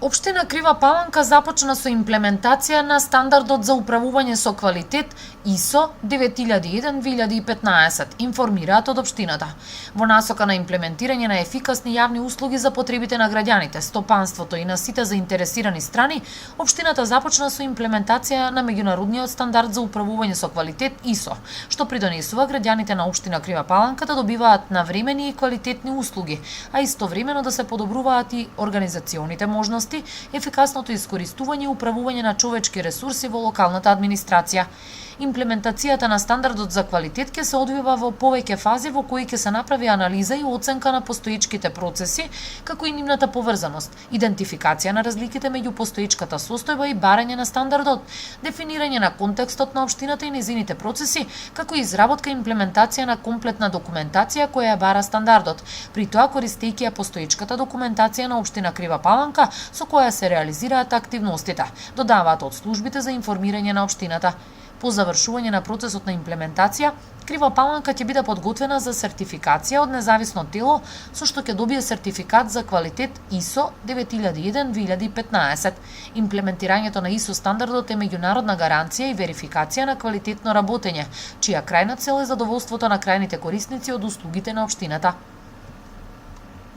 Општина Крива Паланка започна со имплементација на стандардот за управување со квалитет ISO 9001-2015, информираат од општината. Во насока на имплементирање на ефикасни јавни услуги за потребите на граѓаните, стопанството и на сите заинтересирани страни, општината започна со имплементација на меѓународниот стандард за управување со квалитет ISO, што придонесува граѓаните на општина Крива Паланка да добиваат навремени и квалитетни услуги, а истовремено да се подобруваат и организационите можности, ефикасното искористување и управување на човечки ресурси во локалната администрација. Имплементацијата на стандардот за квалитет ќе се одвива во повеќе фази во кои ќе се направи анализа и оценка на постоечките процеси, како и нивната поврзаност, идентификација на разликите меѓу постоечката состојба и барање на стандардот, дефинирање на контекстот на општината и незините процеси, како и изработка и имплементација на комплетна документација која ја бара стандардот, при тоа користејќи ја постоечката документација на општина Крива Паланка со која се реализираат активностите, додаваат од службите за информирање на општината. По завршување на процесот на имплементација, Крива Паланка ќе биде подготвена за сертификација од независно тело со што ќе добие сертификат за квалитет ISO 9001-2015. Имплементирањето на ISO стандардот е меѓународна гаранција и верификација на квалитетно работење, чија крајна цел е задоволството на крајните корисници од услугите на општината.